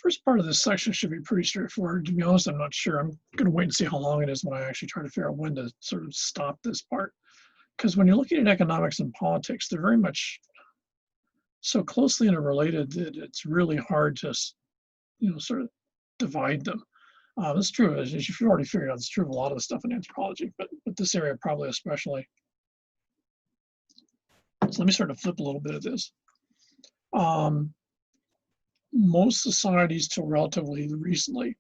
First part of this section should be pretty straightforward. To be honest, I'm not sure. I'm going to wait and see how long it is when I actually try to figure out when to sort of stop this part. Because when you're looking at economics and politics, they're very much so closely interrelated that it's really hard to, sort of divide them. That's true, as you've already figured out, it's true of a lot of the stuff in anthropology, but this area probably especially. So let me sort of flip a little bit of this. Most societies till relatively recently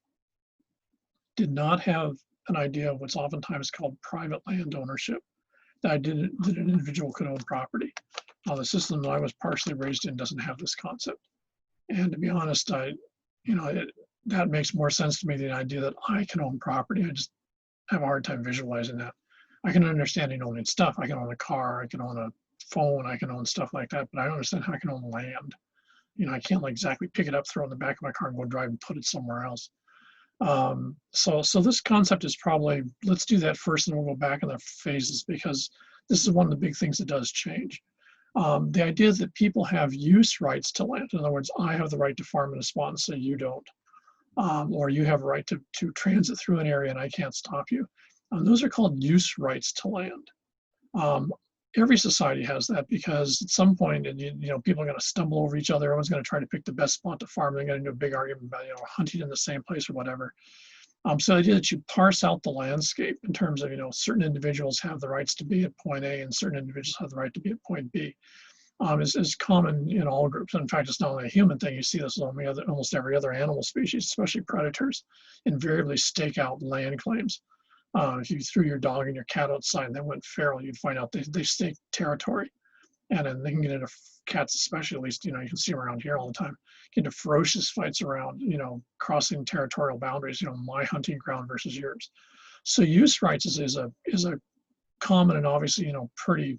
did not have an idea of what's oftentimes called private land ownership, that an individual could own property. Now, the system that I was partially raised in doesn't have this concept. And to be honest, that makes more sense to me than the idea that I can own property. I just have a hard time visualizing that. I can understand owning stuff. I can own a car, I can own a phone, I can own stuff like that, but I don't understand how I can own land. I can't like exactly pick it up, throw it in the back of my car and go drive and put it somewhere else. So this concept is probably, let's do that first and we'll go back in the phases, because this is one of the big things that does change. The idea that people have use rights to land. In other words, I have the right to farm in a spot and say you don't. Or you have a right to transit through an area and I can't stop you. Those are called use rights to land. Every society has that, because at some point, people are going to stumble over each other. Everyone's going to try to pick the best spot to farm. They're going to do a big argument about, hunting in the same place or whatever. So the idea that you parse out the landscape in terms of, certain individuals have the rights to be at point A and certain individuals have the right to be at point B is common in all groups. In fact, it's not only a human thing. You see this in almost every other animal species, especially predators, invariably stake out land claims. If you threw your dog and your cat outside and they went feral, you'd find out they stake territory. And then they can get into, cats especially, at least, you can see them around here all the time, get into ferocious fights around, crossing territorial boundaries, my hunting ground versus yours. So use rights is a common and obviously, pretty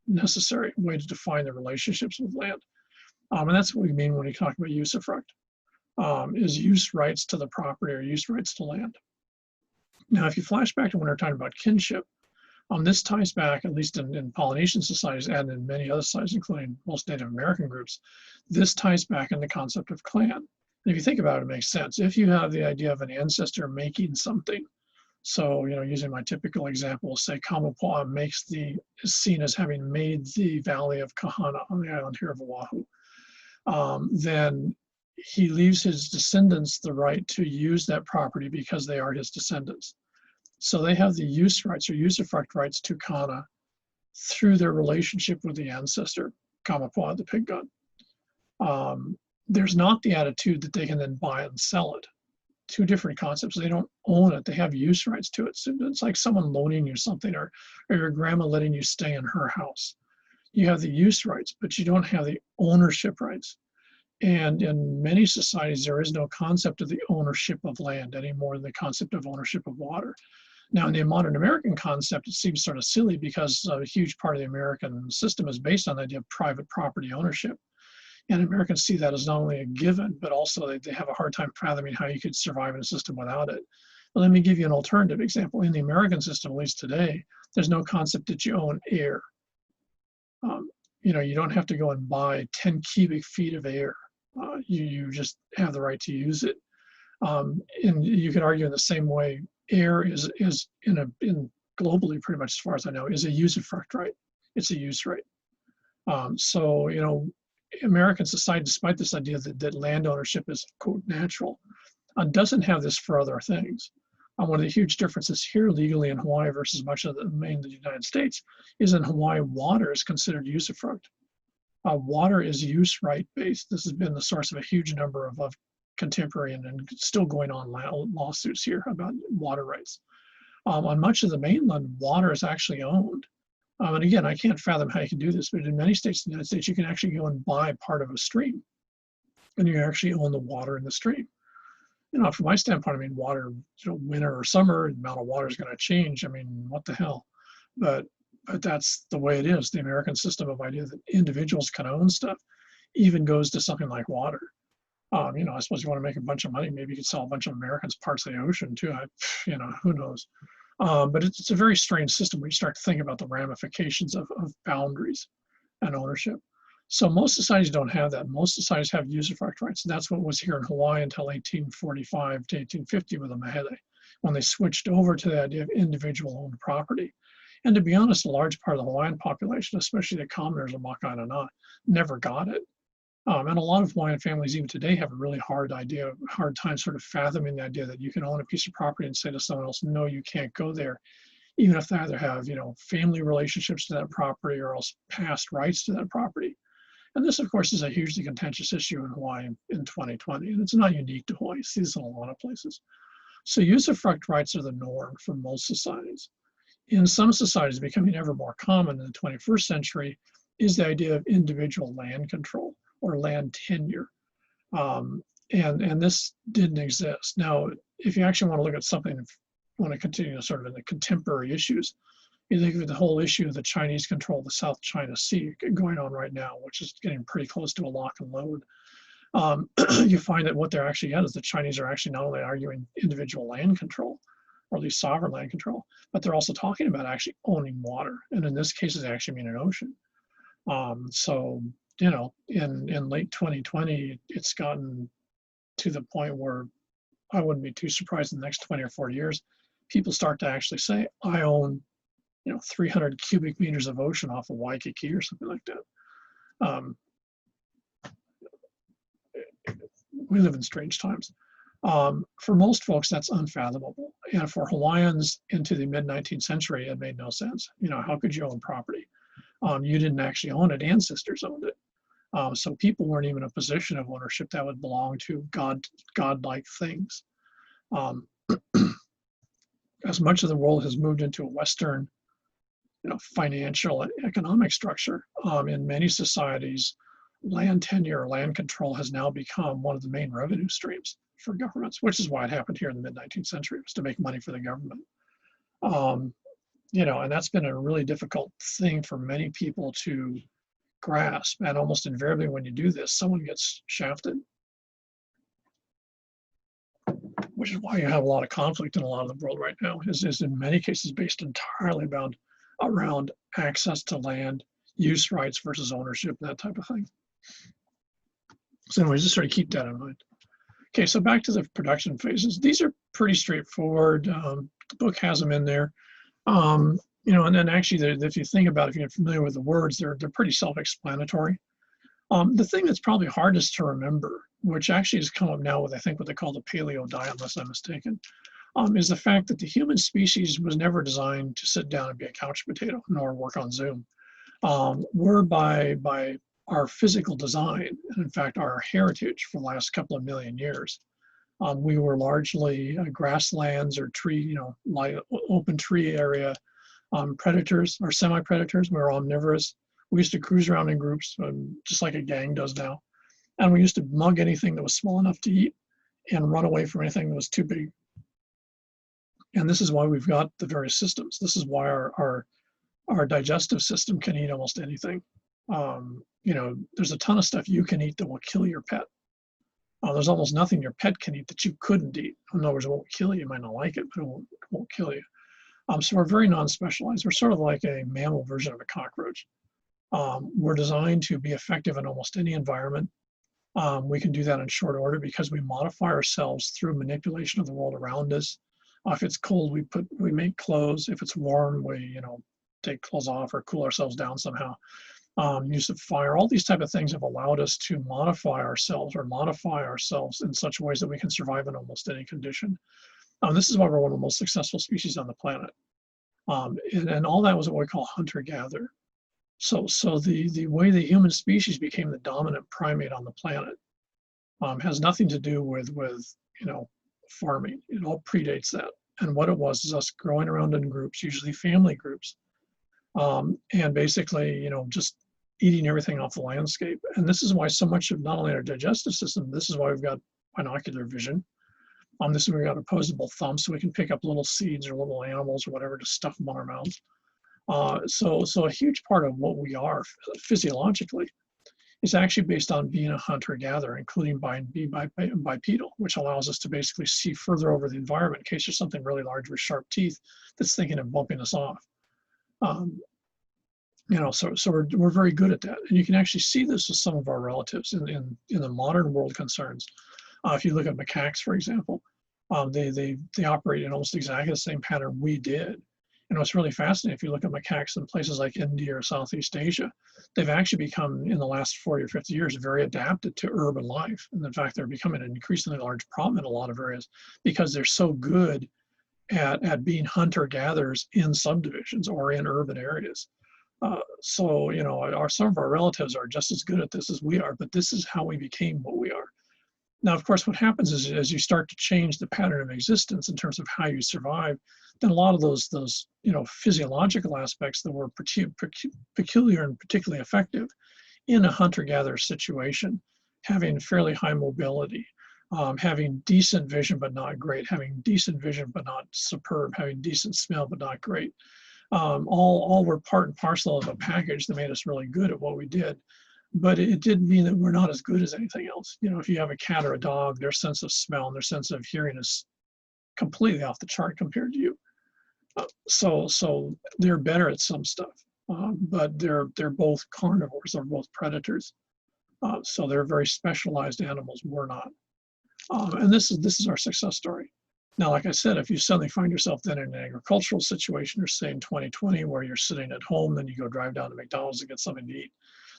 necessary way to define the relationships with land. And that's what we mean when we talk about usufruct, is use rights to the property or use rights to land. Now, if you flash back to when we were talking about kinship, this ties back, at least in Polynesian societies and in many other societies, including most Native American groups, this ties back in the concept of clan. And if you think about it, it makes sense. If you have the idea of an ancestor making something, so, using my typical example, say Kamapuaa is seen as having made the Valley of Kahana on the island here of Oahu, then he leaves his descendants the right to use that property because they are his descendants. So they have the use rights or usufruct rights to Kana through their relationship with the ancestor, Kamapuaa, the pig god. There's not the attitude that they can then buy and sell it. Two different concepts. They don't own it. They have use rights to it. So it's like someone loaning you something, or your grandma letting you stay in her house. You have the use rights, but you don't have the ownership rights. And in many societies, there is no concept of the ownership of land any more than the concept of ownership of water. Now, in the modern American concept, it seems sort of silly because a huge part of the American system is based on the idea of private property ownership. And Americans see that as not only a given, but also they have a hard time fathoming how you could survive in a system without it. But let me give you an alternative example. In the American system, at least today, there's no concept that you own air. You don't have to go and buy 10 cubic feet of air. You just have the right to use it. And you could argue in the same way, air is in globally, pretty much as far as I know, is a usufruct right. It's a use right. American society, despite this idea that land ownership is, quote, natural, doesn't have this for other things. One of the huge differences here legally in Hawaii versus much of the mainland United States is in Hawaii, water is considered usufruct. Water is use right based. This has been the source of a huge number of contemporary and still going on lawsuits here about water rights. On much of the mainland, water is actually owned. And again, I can't fathom how you can do this, but in many states in the United States, you can actually go and buy part of a stream, and you actually own the water in the stream. From my standpoint, water, winter or summer, the amount of water is going to change. What the hell? But that's the way it is. The American system of idea that individuals can own stuff even goes to something like water. I suppose you want to make a bunch of money, maybe you could sell a bunch of Americans parts of the ocean too. Who knows? But it's a very strange system where you start to think about the ramifications of boundaries and ownership. So most societies don't have that. Most societies have usufruct rights. And that's what was here in Hawaii until 1845 to 1850 with the Mahele, when they switched over to the idea of individual owned property. And to be honest, a large part of the Hawaiian population, especially the commoners of Maka'anana, never got it. And a lot of Hawaiian families even today have a really hard time sort of fathoming the idea that you can own a piece of property and say to someone else, no, you can't go there, even if they either have, family relationships to that property or else past rights to that property. And this, of course, is a hugely contentious issue in Hawaii in 2020, and it's not unique to Hawaii. It's in a lot of places. So usufruct rights are the norm for most societies. In some societies, becoming ever more common in the 21st century is the idea of individual land control or land tenure. And this didn't exist. Now, if you actually want to look at something, want to continue sort of in the contemporary issues, you think of the whole issue of the Chinese control of the South China Sea going on right now, which is getting pretty close to a lock and load. You find that what they're actually at is the Chinese are actually not only arguing individual land control, or at least sovereign land control, but they're also talking about actually owning water. And in this case, they actually mean an ocean. So, in late 2020, it's gotten to the point where I wouldn't be too surprised in the next 20 or 40 years, people start to actually say, I own 300 cubic meters of ocean off of Waikiki or something like that. We live in strange times. For most folks, that's unfathomable. And for Hawaiians into the mid-19th century, it made no sense. How could you own property? You didn't actually own it, ancestors owned it. So people weren't even in a position of ownership that would belong to godlike things. As much of the world has moved into a Western financial and economic structure, in many societies, land tenure or land control has now become one of the main revenue streams for governments, which is why it happened here in the mid-19th century, was to make money for the government. And that's been a really difficult thing for many people to grasp. And almost invariably when you do this, someone gets shafted, which is why you have a lot of conflict in a lot of the world right now, is in many cases based entirely around access to land, use rights versus ownership, that type of thing. So anyways, just sort of keep that in mind. Okay, so back to the production phases. These are pretty straightforward. The book has them in there. And then actually, if you think about it, if you're familiar with the words, they're pretty self-explanatory. The thing that's probably hardest to remember, which actually has come up now with, I think, what they call the paleo diet, unless I'm mistaken, is the fact that the human species was never designed to sit down and be a couch potato, nor work on Zoom. We're by our physical design, and in fact, our heritage for the last couple of million years, we were largely grasslands or tree, open tree area predators or semi-predators. We were omnivorous. We used to cruise around in groups, just like a gang does now. And we used to mug anything that was small enough to eat and run away from anything that was too big. And this is why we've got the various systems. This is why our digestive system can eat almost anything. There's a ton of stuff you can eat that will kill your pet. There's almost nothing your pet can eat that you couldn't eat. In other words, it won't kill you. You might not like it, but it won't kill you. So we're very non-specialized. We're sort of like a mammal version of a cockroach. We're designed to be effective in almost any environment. We can do that in short order because we modify ourselves through manipulation of the world around us. If it's cold, we make clothes. If it's warm, we take clothes off or cool ourselves down somehow. Use of fire, all these type of things have allowed us to modify ourselves in such ways that we can survive in almost any condition. This is why we're one of the most successful species on the planet. And all that was what we call hunter-gatherer. So the way the human species became the dominant primate on the planet has nothing to do with farming. It all predates that. And what it was is us growing around in groups, usually family groups, and basically, just eating everything off the landscape. And this is why so much of not only our digestive system, this is why we've got binocular vision. This is why we've got opposable thumbs, so we can pick up little seeds or little animals or whatever to stuff them on our mouths. So a huge part of what we are physiologically is actually based on being a hunter-gatherer, including being bipedal, which allows us to basically see further over the environment in case there's something really large with sharp teeth that's thinking of bumping us off. So we're very good at that. And you can actually see this with some of our relatives in the modern world concerns. If you look at macaques, for example, they operate in almost exactly the same pattern we did. And what's really fascinating, if you look at macaques in places like India or Southeast Asia, they've actually become, in the last 40 or 50 years, very adapted to urban life. And in fact, they're becoming an increasingly large problem in a lot of areas because they're so good at being hunter-gatherers in subdivisions or in urban areas. So, some of our relatives are just as good at this as we are, but this is how we became what we are. Now, of course, what happens is as you start to change the pattern of existence in terms of how you survive, then a lot of those physiological aspects that were peculiar and particularly effective in a hunter-gatherer situation, having fairly high mobility, having decent vision but not great, having decent vision but not superb, having decent smell but not great, all were part and parcel of a package that made us really good at what we did. But it didn't mean that we're not as good as anything else. If you have a cat or a dog, their sense of smell and their sense of hearing is completely off the chart compared to you. So they're better at some stuff, but they're both carnivores, they're both predators. So they're very specialized animals. We're not. And this is our success story. Now, like I said, if you suddenly find yourself then in an agricultural situation, or say in 2020, where you're sitting at home, then you go drive down to McDonald's to get something to eat,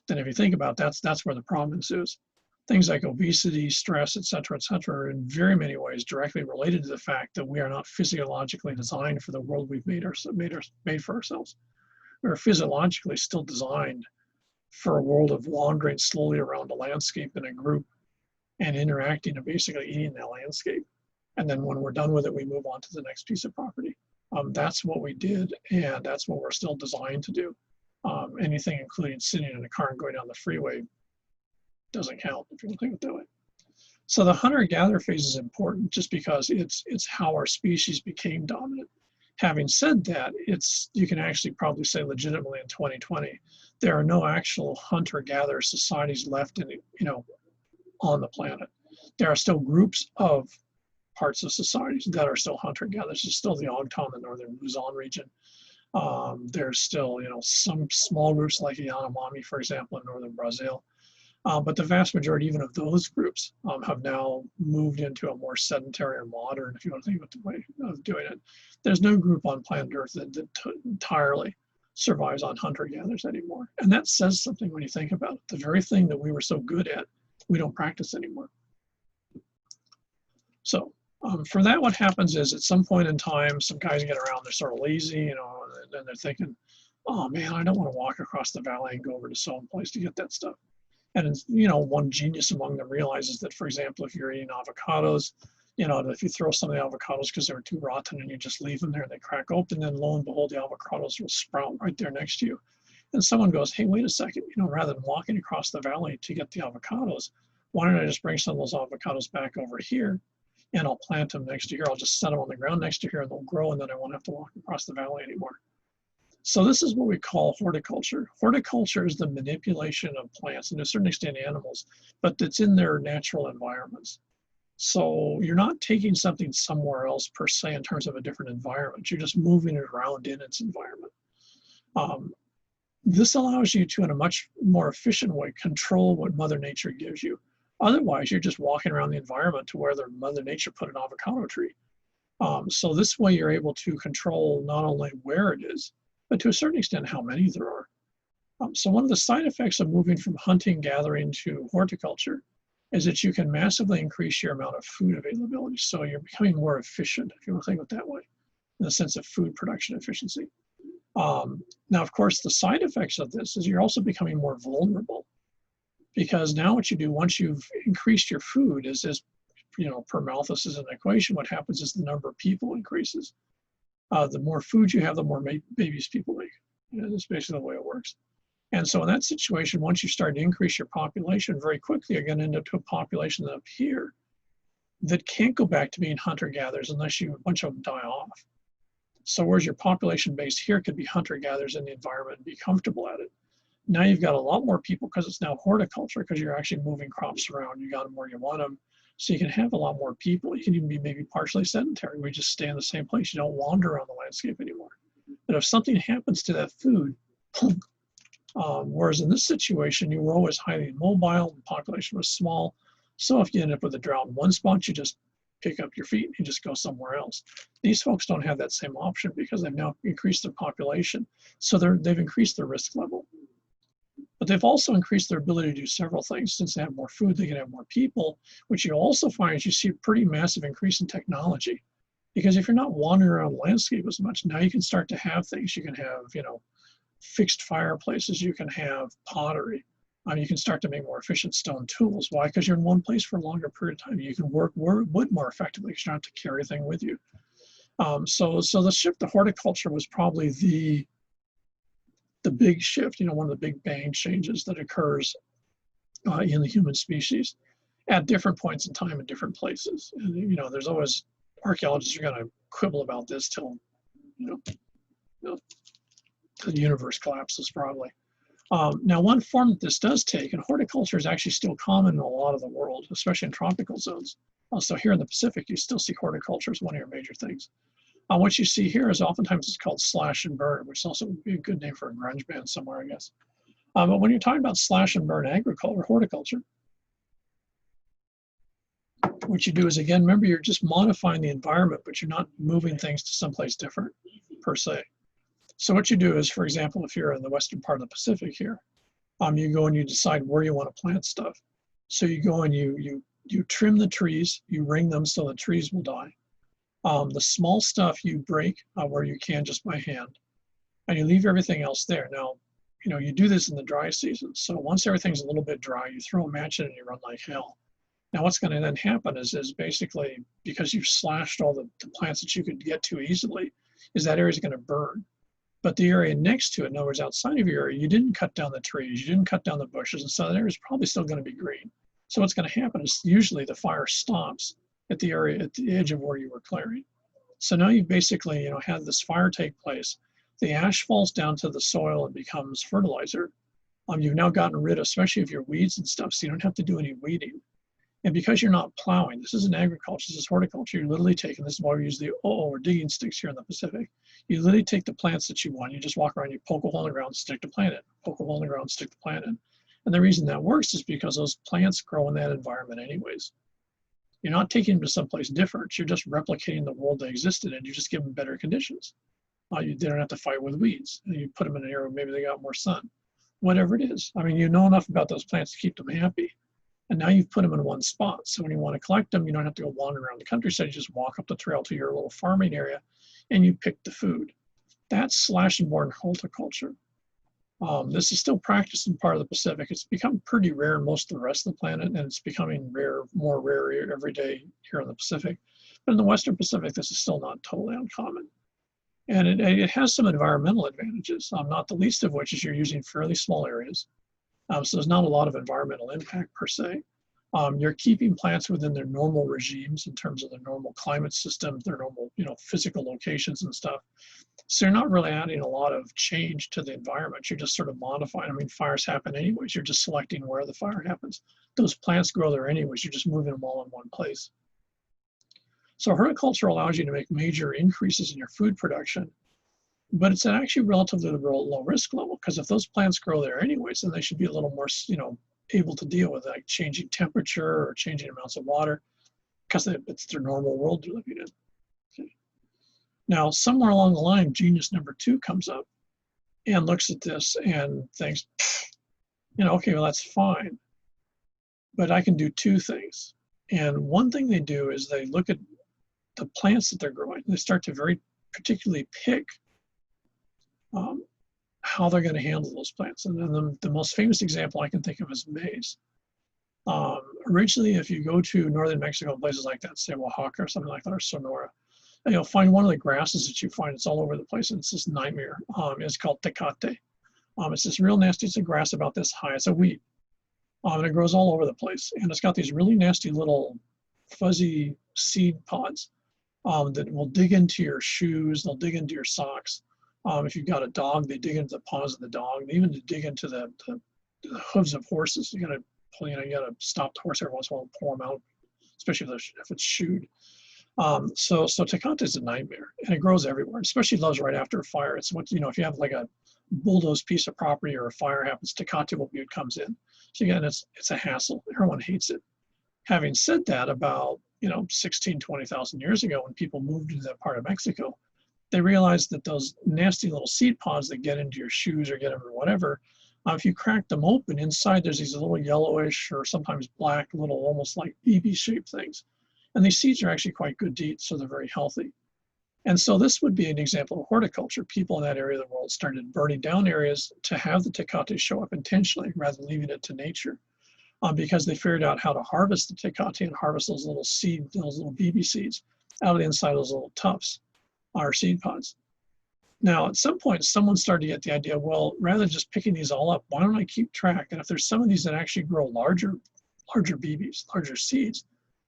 then if you think about that, that's where the problem is. Things like obesity, stress, et cetera, are in very many ways directly related to the fact that we are not physiologically designed for the world we've made for ourselves. We're physiologically still designed for a world of wandering slowly around a landscape in a group and interacting and basically eating that landscape. And then when we're done with it, we move on to the next piece of property. That's what we did, and that's what we're still designed to do. Anything including sitting in a car and going down the freeway doesn't count, if you want to think of it that way. So the hunter-gatherer phase is important just because it's how our species became dominant. Having said that, you can actually probably say legitimately in 2020, there are no actual hunter-gatherer societies left on the planet. There are still groups of parts of societies that are still hunter-gatherers. There's still the Ogton in the northern Luzon region. There's still, some small groups like the Yanomami, for example, in northern Brazil. But the vast majority, even of those groups, have now moved into a more sedentary or modern, if you want to think about the way of doing it. There's no group on planet Earth that entirely survives on hunter-gatherers anymore. And that says something when you think about it. The very thing that we were so good at, we don't practice anymore. So for that, what happens is at some point in time, some guys get around, they're sort of lazy, and they're thinking, oh man, I don't want to walk across the valley and go over to some place to get that stuff. And, one genius among them realizes that, for example, if you're eating avocados, if you throw some of the avocados because they were too rotten and you just leave them there and they crack open, then lo and behold, the avocados will sprout right there next to you. And someone goes, hey, wait a second, rather than walking across the valley to get the avocados, why don't I just bring some of those avocados back over here and I'll plant them next to here. I'll just set them on the ground next to here and they'll grow and then I won't have to walk across the valley anymore. So this is what we call horticulture. Horticulture is the manipulation of plants and to a certain extent animals, but it's in their natural environments. So you're not taking something somewhere else per se in terms of a different environment. You're just moving it around in its environment. This allows you to, in a much more efficient way, control what Mother Nature gives you. Otherwise, you're just walking around the environment to where Mother Nature put an avocado tree. So this way you're able to control not only where it is, but to a certain extent how many there are. So one of the side effects of moving from hunting, gathering to horticulture is that you can massively increase your amount of food availability. So you're becoming more efficient, if you want to think of it that way, in the sense of food production efficiency. Now, of course, the side effects of this is you're also becoming more vulnerable because now what you do once you've increased your food is per Malthus is an equation, what happens is the number of people increases. The more food you have, the more babies people make. That's basically the way it works. And so in that situation, once you start to increase your population, very quickly you're going to end up to a population up here that can't go back to being hunter-gatherers unless a bunch of them die off. So whereas your population base here could be hunter-gatherers in the environment and be comfortable at it, now you've got a lot more people because it's now horticulture because you're actually moving crops around. You got them where you want them. So you can have a lot more people. You can even be maybe partially sedentary. We just stay in the same place. You don't wander around the landscape anymore. But if something happens to that food, Whereas in this situation, you were always highly mobile, the population was small. So if you end up with a drought in one spot, you just pick up your feet and you just go somewhere else. These folks don't have that same option because they've now increased their population. So they've increased their risk level. But they've also increased their ability to do several things. Since they have more food, they can have more people, which you also find is you see a pretty massive increase in technology. Because if you're not wandering around the landscape as much, now you can start to have things. You can have, fixed fireplaces, you can have pottery. You can start to make more efficient stone tools. Why? Because you're in one place for a longer period of time. You can work wood more effectively because you don't have to carry everything with you. So the shift to horticulture was probably the big shift, one of the big bang changes that occurs in the human species at different points in time in different places. And, there's always archaeologists are going to quibble about this till, the universe collapses probably. Now, one form that this does take, and horticulture is actually still common in a lot of the world, especially in tropical zones. So here in the Pacific, you still see horticulture as one of your major things. What you see here is oftentimes it's called slash and burn, which is also would be a good name for a grunge band somewhere, I guess. But when you're talking about slash and burn agriculture, horticulture, what you do is, again, remember, you're just modifying the environment, but you're not moving things to someplace different per se. So what you do is, for example, if you're in the western part of the Pacific here, you go and you decide where you want to plant stuff. So you go and you trim the trees, you ring them so the trees will die. The small stuff you break where you can just by hand, and you leave everything else there. Now, you do this in the dry season. So once everything's a little bit dry, you throw a match in and you run like hell. Now, what's going to then happen is basically, because you've slashed all the plants that you could get to easily, is that area is going to burn. But the area next to it, in other words, outside of your area, you didn't cut down the trees, you didn't cut down the bushes, and so that area is probably still going to be green. So what's going to happen is usually the fire stops at the area, at the edge of where you were clearing. So now you basically, had this fire take place. The ash falls down to the soil and becomes fertilizer. You've now gotten rid of, especially of your weeds and stuff, so you don't have to do any weeding. And because you're not plowing, this isn't agriculture, this is horticulture, you're literally taking, this is why we use the or digging sticks here in the Pacific. You literally take the plants that you want, you just walk around, you poke a hole in the ground, stick the plant in, poke a hole in the ground, stick the plant in. And the reason that works is because those plants grow in that environment anyways. You're not taking them to someplace different, you're just replicating the world they existed in, you just give them better conditions. They don't have to fight with weeds. You put them in an area where maybe they got more sun. Whatever it is. You know enough about those plants to keep them happy. And now you've put them in one spot. So when you want to collect them, you don't have to go wander around the countryside. You just walk up the trail to your little farming area and you pick the food. That's slash and burn horticulture. This is still practiced in part of the Pacific. It's become pretty rare in most of the rest of the planet, and it's becoming more rare every day here in the Pacific. But in the Western Pacific, this is still not totally uncommon. And it has some environmental advantages, not the least of which is you're using fairly small areas. So there's not a lot of environmental impact per se. You're keeping plants within their normal regimes in terms of their normal climate system, their normal, physical locations and stuff. So you're not really adding a lot of change to the environment. You're just sort of modifying. Fires happen anyways. You're just selecting where the fire happens. Those plants grow there anyways. You're just moving them all in one place. So horticulture allows you to make major increases in your food production, but it's actually relatively low risk level, because if those plants grow there anyways, then they should be a little more, able to deal with like changing temperature or changing amounts of water, because it's their normal world they're living in. Okay. Now, somewhere along the line, genius number 2 comes up and looks at this and thinks, okay, well, that's fine, but I can do 2 things. And one thing they do is they look at the plants that they're growing. They start to very particularly pick how they're going to handle those plants. And then the most famous example I can think of is maize. Originally, if you go to northern Mexico, places like that, say Oaxaca or something like that, or Sonora, and you'll find one of the grasses that you find, it's all over the place, and it's this nightmare. It's called tecate. It's this real nasty, it's a grass about this high, it's a weed. And it grows all over the place. And it's got these really nasty little fuzzy seed pods that will dig into your shoes, they'll dig into your socks. If you've got a dog, they dig into the paws of the dog. They even dig into the hooves of horses. You gotta stop the horse every once in a while and pull them out, especially if it's shoed. So tecate is a nightmare, and it grows everywhere. Especially loves right after a fire. It's what if you have like a bulldozed piece of property or a fire happens, Tecate Butte comes in. So again, it's a hassle. Everyone hates it. Having said that, about 16, 20,000 years ago, when people moved into that part of Mexico, they realized that those nasty little seed pods that get into your shoes or get over whatever, if you crack them open, inside there's these little yellowish or sometimes black little almost like BB-shaped things. And these seeds are actually quite good to eat, so they're very healthy. And so this would be an example of horticulture. People in that area of the world started burning down areas to have the Tecate show up intentionally rather than leaving it to nature, because they figured out how to harvest the Tecate and harvest those little seed, those little BB seeds out of the inside of those little tufts, or seed pods. Now, at some point, someone started to get the idea, well, rather than just picking these all up, why don't I keep track? And if there's some of these that actually grow larger BBs, larger seeds,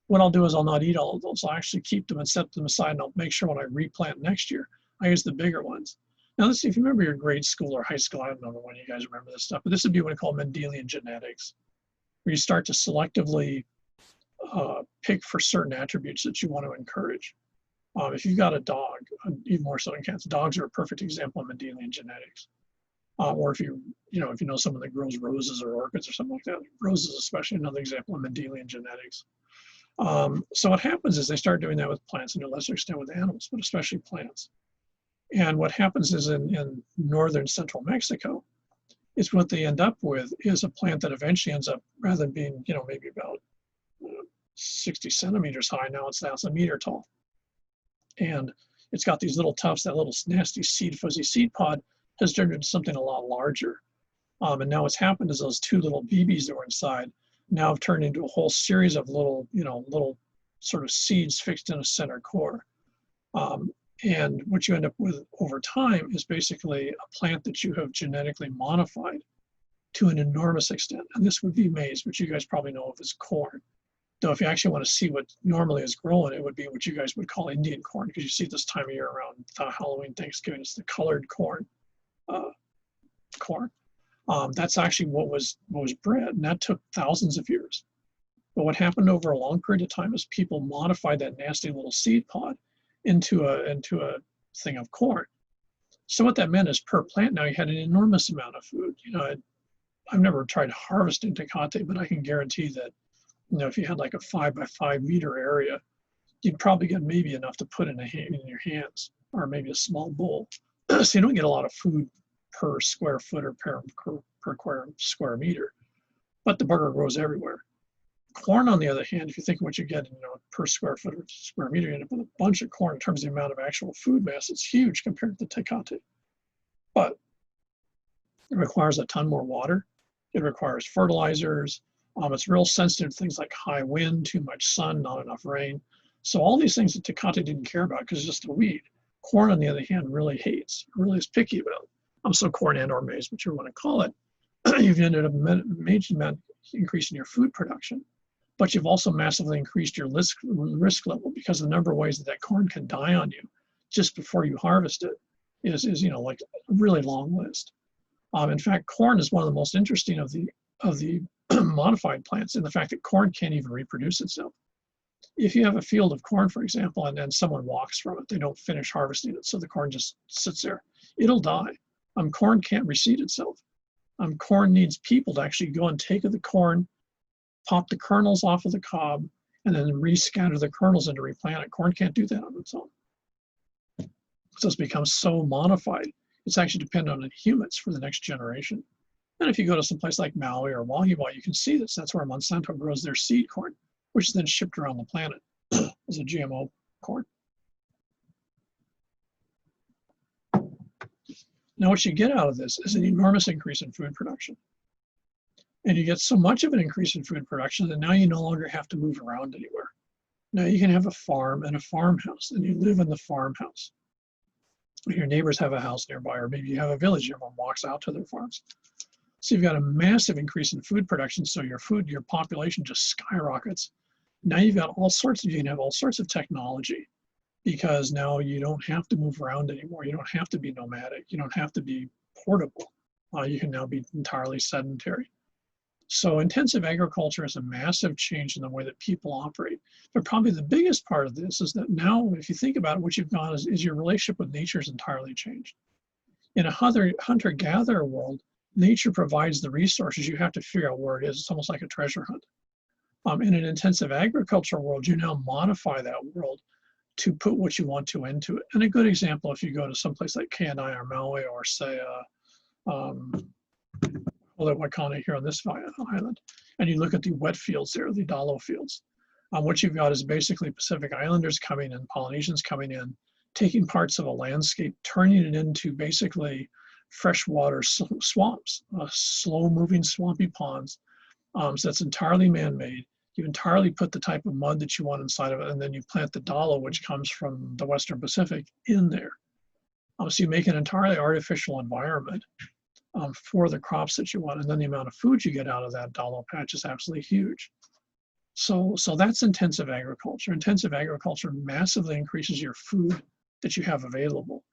what I'll do is I'll not eat all of those. I'll actually keep them and set them aside, and I'll make sure when I replant next year, I use the bigger ones. Now, let's see, if you remember your grade school or high school, I don't know when you guys remember this stuff, but this would be what we call Mendelian genetics, where you start to selectively pick for certain attributes that you want to encourage. If you've got a dog, even more so in cats, dogs are a perfect example of Mendelian genetics. Or if you know someone that grows roses or orchids or something like that, roses especially another example of Mendelian genetics. So what happens is they start doing that with plants and to a lesser extent with animals, but especially plants. And what happens is in northern central Mexico, is what they end up with is a plant that eventually ends up, rather than being maybe about 60 centimeters high, now it's a meter tall. And it's got these little tufts, that little nasty fuzzy seed pod has turned into something a lot larger. And now what's happened is those two little BBs that were inside now have turned into a whole series of little sort of seeds fixed in a center core. And what you end up with over time is basically a plant that you have genetically modified to an enormous extent. And this would be maize, which you guys probably know of as corn. Though if you actually want to see what normally is growing, it would be what you guys would call Indian corn, because you see this time of year around Halloween, Thanksgiving, it's the colored corn. That's actually what was bred, and that took thousands of years. But what happened over a long period of time is people modified that nasty little seed pod into a thing of corn. So what that meant is per plant now you had an enormous amount of food. I've never tried harvesting Tecate, but I can guarantee that if you had like a 5 by 5 meter area, you'd probably get maybe enough to put in your hands, or maybe a small bowl. So you don't get a lot of food per square foot or per square meter, but the burger grows everywhere. Corn, on the other hand, if you think of what you get per square foot or square meter, you end up with a bunch of corn in terms of the amount of actual food mass. It's huge compared to the Tecate. But it requires a ton more water. It requires fertilizers. It's real sensitive to things like high wind, too much sun, not enough rain. So all these things that Tecate didn't care about because it's just a weed. Corn, on the other hand, really hates, really is picky about. So corn and or maize, whichever you want to call it, you've ended up major amount increasing your food production, but you've also massively increased your risk level, because the number of ways that corn can die on you just before you harvest it is like a really long list. In fact, corn is one of the most interesting of the modified plants, in the fact that corn can't even reproduce itself. If you have a field of corn, for example, and then someone walks from it, they don't finish harvesting it, so the corn just sits there, it'll die. Corn can't reseed itself. Corn needs people to actually go and take the corn, pop the kernels off of the cob, and then rescatter the kernels and to replant it. Corn can't do that on its own. So it's become so modified, it's actually dependent on humans for the next generation. And if you go to some place like Maui or Wahiawa, you can see this. That's where Monsanto grows their seed corn, which is then shipped around the planet as a GMO corn. Now, what you get out of this is an enormous increase in food production. And you get so much of an increase in food production that now you no longer have to move around anywhere. Now you can have a farm and a farmhouse, and you live in the farmhouse. Your neighbors have a house nearby, or maybe you have a village, everyone walks out to their farms. So you've got a massive increase in food production, so your population just skyrockets. Now you can have all sorts of technology, because now you don't have to move around anymore. You don't have to be nomadic. You don't have to be portable. You can now be entirely sedentary. So intensive agriculture is a massive change in the way that people operate. But probably the biggest part of this is that now, if you think about it, what you've got is your relationship with nature is entirely changed. In a hunter-gatherer world, nature provides the resources. You have to figure out where it is. It's almost like a treasure hunt. In an intensive agriculture world, you now modify that world to put what you want to into it. And a good example, if you go to someplace like Kenai or Maui, or say, Waikana here on this island, and you look at the wet fields there, the Dalo fields, what you've got is basically Pacific Islanders coming in, Polynesians coming in, taking parts of a landscape, turning it into basically freshwater swamps, slow-moving swampy ponds. So that's entirely man-made. You entirely put the type of mud that you want inside of it, and then you plant the Dalo, which comes from the Western Pacific, in there. So you make an entirely artificial environment for the crops that you want, and then the amount of food you get out of that Dalo patch is absolutely huge. So that's intensive agriculture. Intensive agriculture massively increases your food that you have available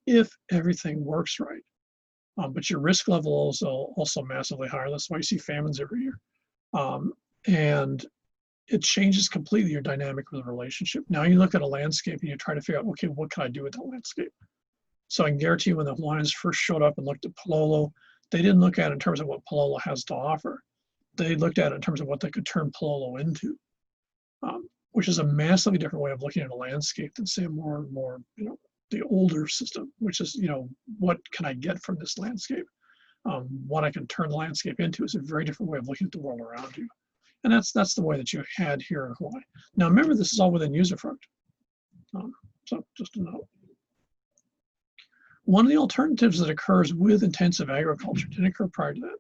if everything works right. But your risk level is also massively higher. That's why you see famines every year. And it changes completely your dynamic of the relationship. Now you look at a landscape and you try to figure out, okay, what can I do with that landscape? So I can guarantee you when the Hawaiians first showed up and looked at Palolo, they didn't look at it in terms of what Palolo has to offer. They looked at it in terms of what they could turn Palolo into, which is a massively different way of looking at a landscape than, say, more, the older system, which is, what can I get from this landscape? What I can turn the landscape into is a very different way of looking at the world around you. And that's the way that you had here in Hawaii. Now, remember, this is all within usufruct. So just a note. One of the alternatives that occurs with intensive agriculture, didn't occur prior to that,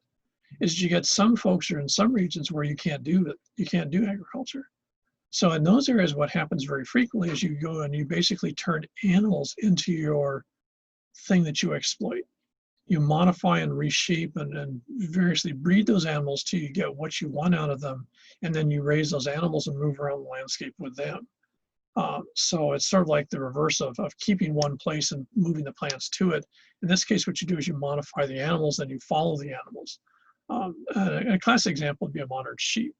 is you get some folks or in some regions where you can't do agriculture. So in those areas, what happens very frequently is you go and you basically turn animals into your thing that you exploit. You modify and reshape and variously breed those animals till you get what you want out of them, and then you raise those animals and move around the landscape with them. So it's sort of like the reverse of keeping one place and moving the plants to it. In this case, what you do is you modify the animals, then you follow the animals. A classic example would be a modern sheep.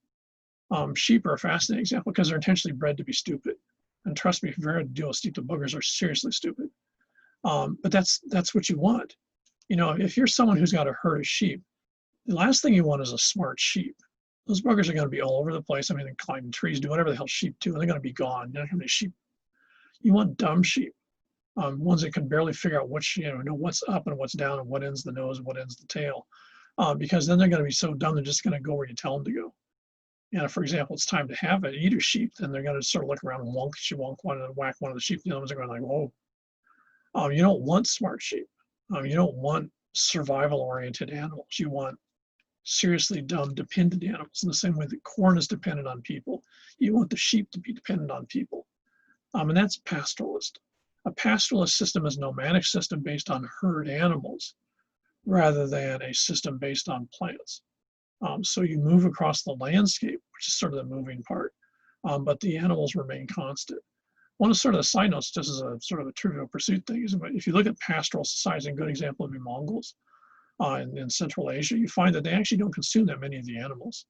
Sheep are a fascinating example because they're intentionally bred to be stupid. And trust me, if you've ever had to deal with sheep, the boogers are seriously stupid. But that's what you want. If you're someone who's got a herd of sheep, the last thing you want is a smart sheep. Those buggers are going to be all over the place. I mean, they climb trees, do whatever the hell sheep do, and they're going to be gone. You're not going to be sheep. You want dumb sheep, ones that can barely figure out know what's up and what's down and what ends the nose and what ends the tail, because then they're going to be so dumb they're just going to go where you tell them to go. For example, it's time to have it, eat a sheep, then they're going to sort of look around and wonk one and whack one of the sheep. The other ones are going like, whoa. You don't want smart sheep. You don't want survival-oriented animals. You want seriously dumb, dependent animals. In the same way that corn is dependent on people, you want the sheep to be dependent on people. And that's pastoralist. A pastoralist system is a nomadic system based on herd animals rather than a system based on plants. So you move across the landscape, which is sort of the moving part, but the animals remain constant. One of sort of the side notes, just as a sort of a trivial pursuit thing, is if you look at pastoral societies, a good example would be Mongols in Central Asia, you find that they actually don't consume that many of the animals.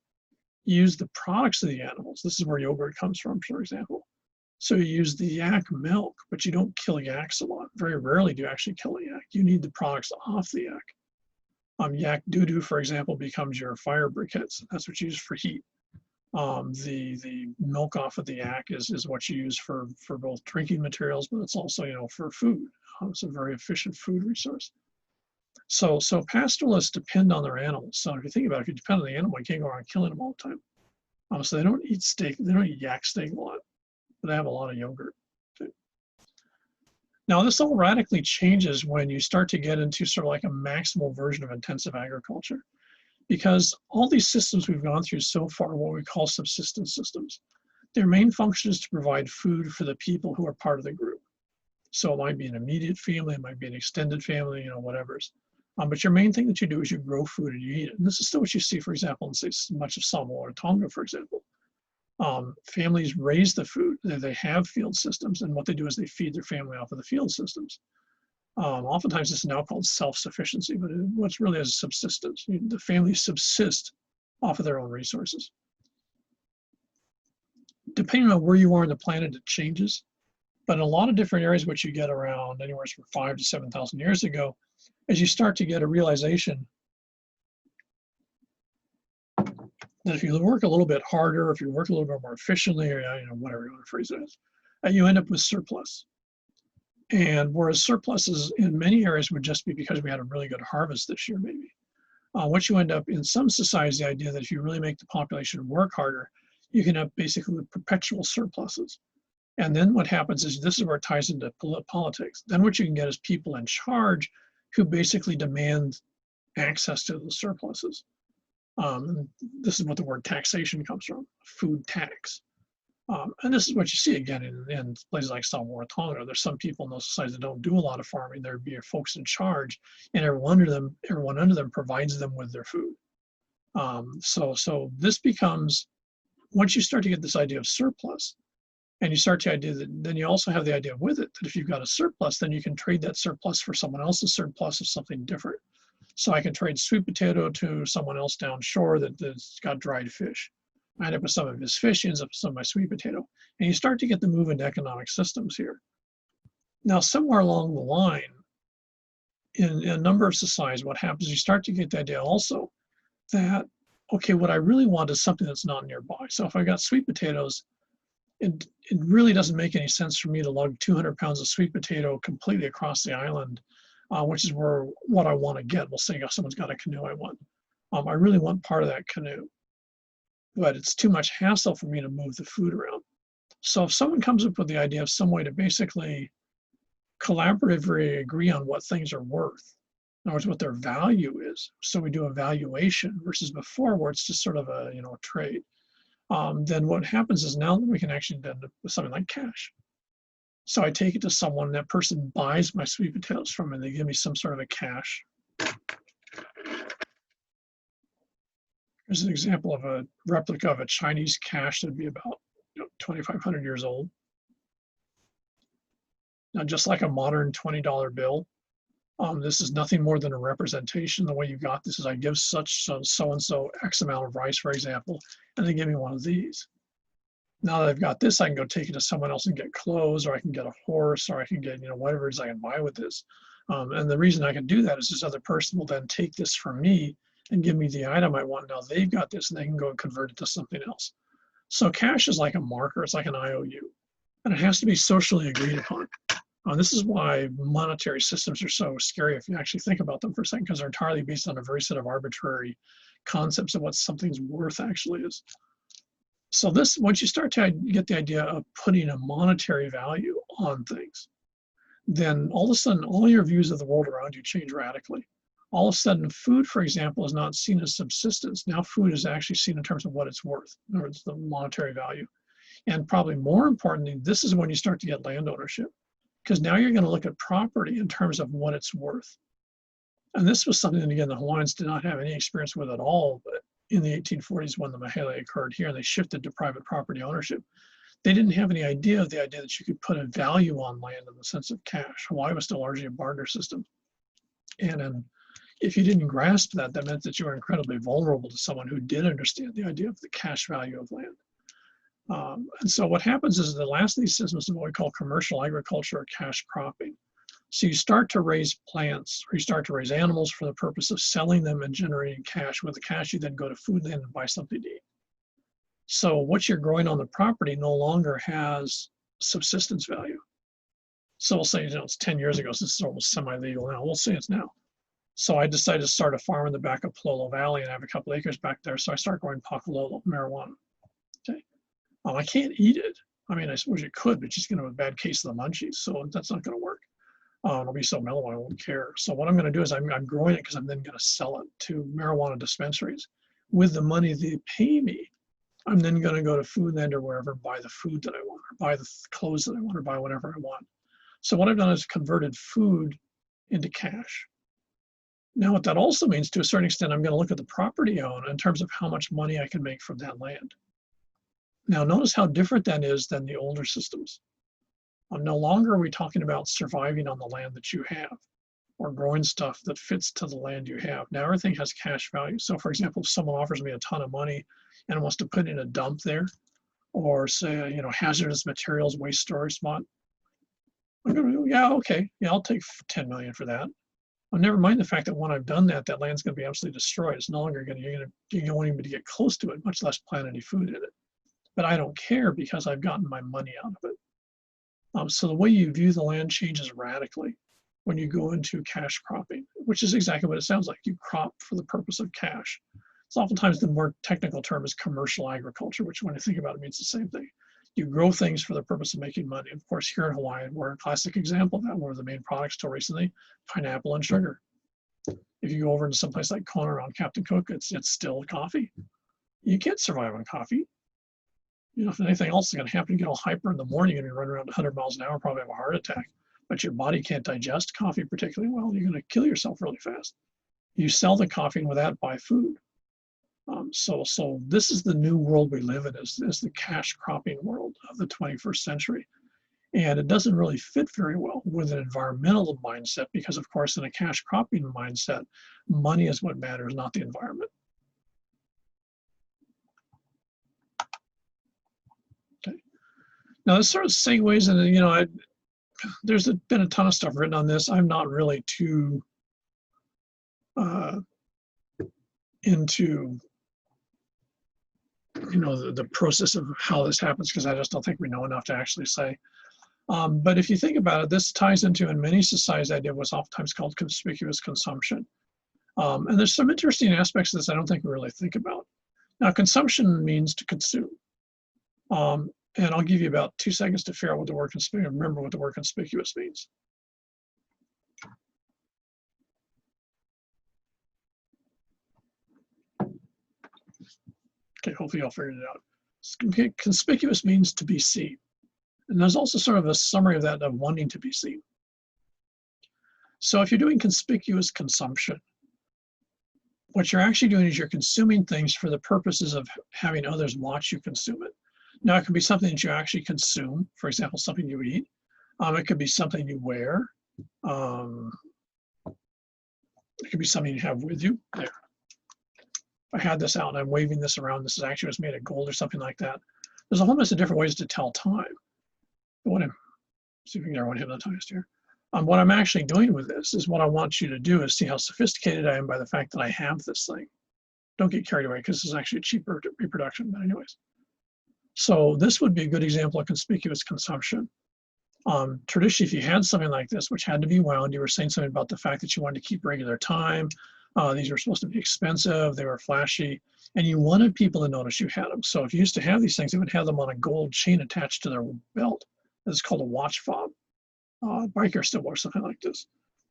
You use the products of the animals. This is where yogurt comes from, for example. So you use the yak milk, but you don't kill yaks a lot. Very rarely do you actually kill a yak. You need the products off the yak. Yak doo-doo, for example, becomes your fire briquettes. That's what you use for heat. The milk off of the yak is what you use for both drinking materials, but it's also, for food. It's a very efficient food resource. So pastoralists depend on their animals. So if you think about it, if you depend on the animal, you can't go around killing them all the time. So they don't eat steak, they don't eat yak steak a lot, but they have a lot of yogurt too. Now this all radically changes when you start to get into sort of like a maximal version of intensive agriculture, because all these systems we've gone through so far are what we call subsistence systems. Their main function is to provide food for the people who are part of the group. So it might be an immediate family, it might be an extended family, whatever's. But your main thing that you do is you grow food and you eat it. And this is still what you see, for example, in say much of Samoa or Tonga, for example. Families raise the food. They have field systems, and what they do is they feed their family off of the field systems. Oftentimes this is now called self-sufficiency, but what's really is subsistence. The families subsist off of their own resources. Depending on where you are on the planet, it changes. But in a lot of different areas, which you get around anywhere from 5,000 to 7,000 years ago, as you start to get a realization that if you work a little bit harder, if you work a little bit more efficiently, or whatever you want to phrase it as, you end up with surplus. And whereas surpluses in many areas would just be because we had a really good harvest this year, maybe. What you end up in some societies, the idea that if you really make the population work harder, you can have basically perpetual surpluses. And then what happens is, this is where it ties into politics. Then what you can get is people in charge who basically demand access to the surpluses. This is what the word taxation comes from, food tax. And this is what you see again in places like Samoa or Tonga. There's some people in those societies that don't do a lot of farming. There'd be folks in charge, and everyone under them provides them with their food. So this becomes, once you start to get this idea of surplus, and you start to idea that, then you also have the idea with it that if you've got a surplus, then you can trade that surplus for someone else's surplus of something different. So I can trade sweet potato to someone else down shore that's got dried fish. I end up with some of his fish, he ends up with some of my sweet potato. And you start to get the move into economic systems here. Now, somewhere along the line, in a number of societies, what happens is you start to get the idea also that, okay, what I really want is something that's not nearby. So if I got sweet potatoes, it really doesn't make any sense for me to lug 200 pounds of sweet potato completely across the island, which is what I want to get. We'll say someone's got a canoe I want. I really want part of that canoe, but it's too much hassle for me to move the food around. So if someone comes up with the idea of some way to basically collaboratively agree on what things are worth, in other words, what their value is, so we do a valuation versus before where it's just sort of a trade, then what happens is now we can actually end up with something like cash. So I take it to someone, that person buys my sweet potatoes from me, and they give me some sort of a cash. Here's an example of a replica of a Chinese cash that'd be about 2,500 years old. Now, just like a modern $20 bill, this is nothing more than a representation. The way you got this is I give such so-and-so X amount of rice, for example, and they give me one of these. Now that I've got this, I can go take it to someone else and get clothes, or I can get a horse, or I can get whatever it is I can buy with this. And the reason I can do that is this other person will then take this from me and give me the item I want. Now they've got this, and they can go and convert it to something else. So cash is like a marker, it's like an IOU, and it has to be socially agreed upon. This is why monetary systems are so scary if you actually think about them for a second, because they're entirely based on a very set of arbitrary concepts of what something's worth actually is. So this, once you start to get the idea of putting a monetary value on things, then all of a sudden, all your views of the world around you change radically. All of a sudden, food, for example, is not seen as subsistence. Now food is actually seen in terms of what it's worth, in other words, the monetary value. And probably more importantly, this is when you start to get land ownership, because now you're going to look at property in terms of what it's worth. And this was something that, again, the Hawaiians did not have any experience with at all, but in the 1840s when the Mahele occurred here and they shifted to private property ownership, they didn't have any idea of the idea that you could put a value on land in the sense of cash. Hawaii was still largely a barter system. And if you didn't grasp that, that meant that you were incredibly vulnerable to someone who did understand the idea of the cash value of land. And so what happens is the last of these systems is what we call commercial agriculture or cash cropping. So you start to raise plants, or you start to raise animals for the purpose of selling them and generating cash. With the cash, you then go to food land and buy something to eat. So what you're growing on the property no longer has subsistence value. So we'll say, it's 10 years ago, so this is almost semi-legal now. We'll say it's now. So I decided to start a farm in the back of Palolo Valley and have a couple acres back there. So I start growing pakalolo, marijuana. Okay. I can't eat it. I mean, I suppose you could, but you're just going to have a bad case of the munchies. So that's not going to work. It'll be so mellow, I won't care. So what I'm going to do is I'm growing it because I'm then going to sell it to marijuana dispensaries. With the money they pay me, I'm then going to go to Foodland or wherever, buy the food that I want, or buy the clothes that I want, or buy whatever I want. So what I've done is converted food into cash. Now, what that also means, to a certain extent, I'm going to look at the property owner in terms of how much money I can make from that land. Now, notice how different that is than the older systems. No longer are we talking about surviving on the land that you have or growing stuff that fits to the land you have. Now everything has cash value. So for example, if someone offers me a ton of money and wants to put in a dump there, or say, hazardous materials waste storage spot, I'm going to go, yeah, okay, yeah, I'll take 10 million for that. Well, never mind the fact that when I've done that, that land's going to be absolutely destroyed. It's no longer going to, you won't even get close to it, much less plant any food in it. But I don't care because I've gotten my money out of it. So the way you view the land changes radically when you go into cash cropping, which is exactly what it sounds like. You crop for the purpose of cash. So oftentimes the more technical term is commercial agriculture, which when you think about it means the same thing. You grow things for the purpose of making money. Of course, here in Hawaii, we're a classic example of that. One of the main products till recently, pineapple and sugar. If you go over into someplace like Kona around Captain Cook, it's still coffee. You can't survive on coffee. You know, if anything else is going to happen, you get all hyper in the morning and you run around 100 miles an hour, probably have a heart attack. But your body can't digest coffee particularly well. You're going to kill yourself really fast. You sell the coffee and with that buy food. So this is the new world we live in, is the cash cropping world of the 21st century. And it doesn't really fit very well with an environmental mindset because, of course, in a cash cropping mindset, money is what matters, not the environment. Okay. Now, this sort of segues into, you know, there's been a ton of stuff written on this. I'm not really too into, you know, the process of how this happens, because I just don't think we know enough to actually say. But if you think about it, this ties into, in many societies, the idea what's oftentimes called conspicuous consumption. And there's some interesting aspects of this I don't think we really think about. Now, consumption means to consume. And I'll give you about 2 seconds to figure out what the word conspicuous, remember what the word conspicuous means. Okay, hopefully y'all figured it out. Conspicuous means to be seen. And there's also sort of a summary of that, of wanting to be seen. So if you're doing conspicuous consumption, what you're actually doing is you're consuming things for the purposes of having others watch you consume it. Now, it could be something that you actually consume, for example, something you eat. It could be something you wear. It could be something you have with you. There. I had this out and I'm waving this around. This is actually was made of gold or something like that. There's a whole mess of different ways to tell time. See if we can get everyone hypnotized here. What I'm actually doing with this is what I want you to do is see how sophisticated I am by the fact that I have this thing. Don't get carried away because this is actually a cheaper reproduction, but anyways. So this would be a good example of conspicuous consumption. Traditionally, if you had something like this, which had to be wound, you were saying something about the fact that you wanted to keep regular time. These were supposed to be expensive, they were flashy, and you wanted people to notice you had them. So if you used to have these things, they would have them on a gold chain attached to their belt. It's called a watch fob. Biker still wears something like this.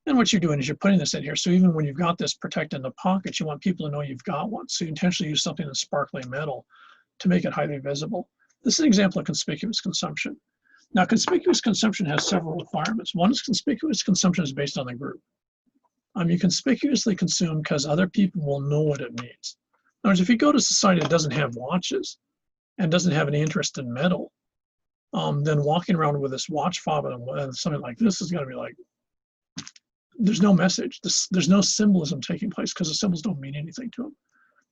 And what you're doing is you're putting this in here. So even when you've got this protected in the pocket, you want people to know you've got one. So you intentionally use something that's sparkly metal to make it highly visible. This is an example of conspicuous consumption. Now, conspicuous consumption has several requirements. One is conspicuous consumption is based on the group. You conspicuously consume because other people will know what it means. In other words, if you go to a society that doesn't have watches and doesn't have any interest in metal, then walking around with this watch fob and something like this is going to be like, there's no message. There's no symbolism taking place because the symbols don't mean anything to them.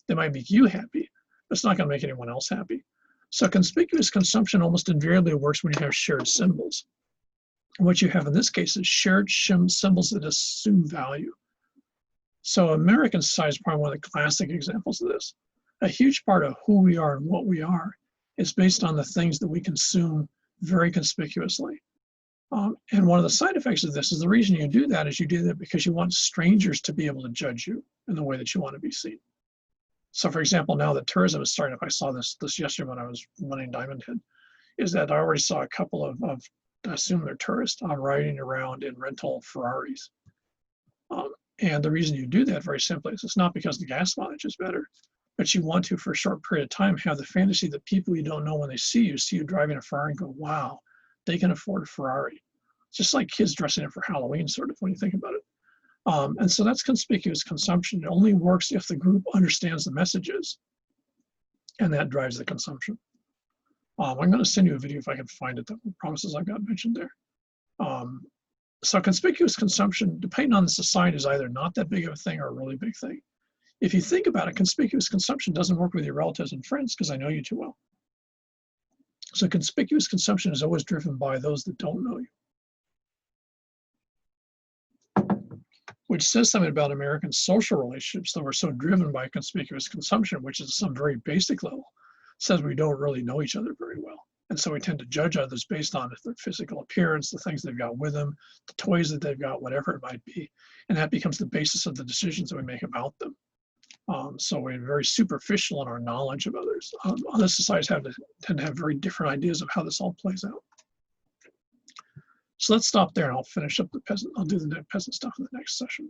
They might make you happy, but it's not going to make anyone else happy. So conspicuous consumption almost invariably works when you have shared symbols. What you have in this case is shared symbols that assume value. So American society is probably one of the classic examples of this. A huge part of who we are and what we are is based on the things that we consume very conspicuously. And one of the side effects of this is the reason you do that is you do that because you want strangers to be able to judge you in the way that you want to be seen. So for example, now that tourism is starting up, I saw this yesterday when I was running Diamond Head, is that I already saw a couple of I assume they're tourists, riding around in rental Ferraris. And the reason you do that very simply is it's not because the gas mileage is better, but you want to, for a short period of time, have the fantasy that people you don't know when they see you driving a Ferrari and go, wow, they can afford a Ferrari. It's just like kids dressing up for Halloween, sort of, when you think about it. And so that's conspicuous consumption. It only works if the group understands the messages, and that drives the consumption. I'm going to send you a video if I can find it that promises I've got mentioned there. So conspicuous consumption, depending on the society, is either not that big of a thing or a really big thing. If you think about it, conspicuous consumption doesn't work with your relatives and friends because I know you too well. So conspicuous consumption is always driven by those that don't know you. which says something about American social relationships that were so driven by conspicuous consumption, which is some very basic level, says we don't really know each other very well. And so we tend to judge others based on their physical appearance, the things they've got with them, the toys that they've got, whatever it might be. And that becomes the basis of the decisions that we make about them. So we're very superficial in our knowledge of others. Other societies tend to have very different ideas of how this all plays out. So let's stop there and I'll finish up the peasant. I'll do the peasant stuff in the next session.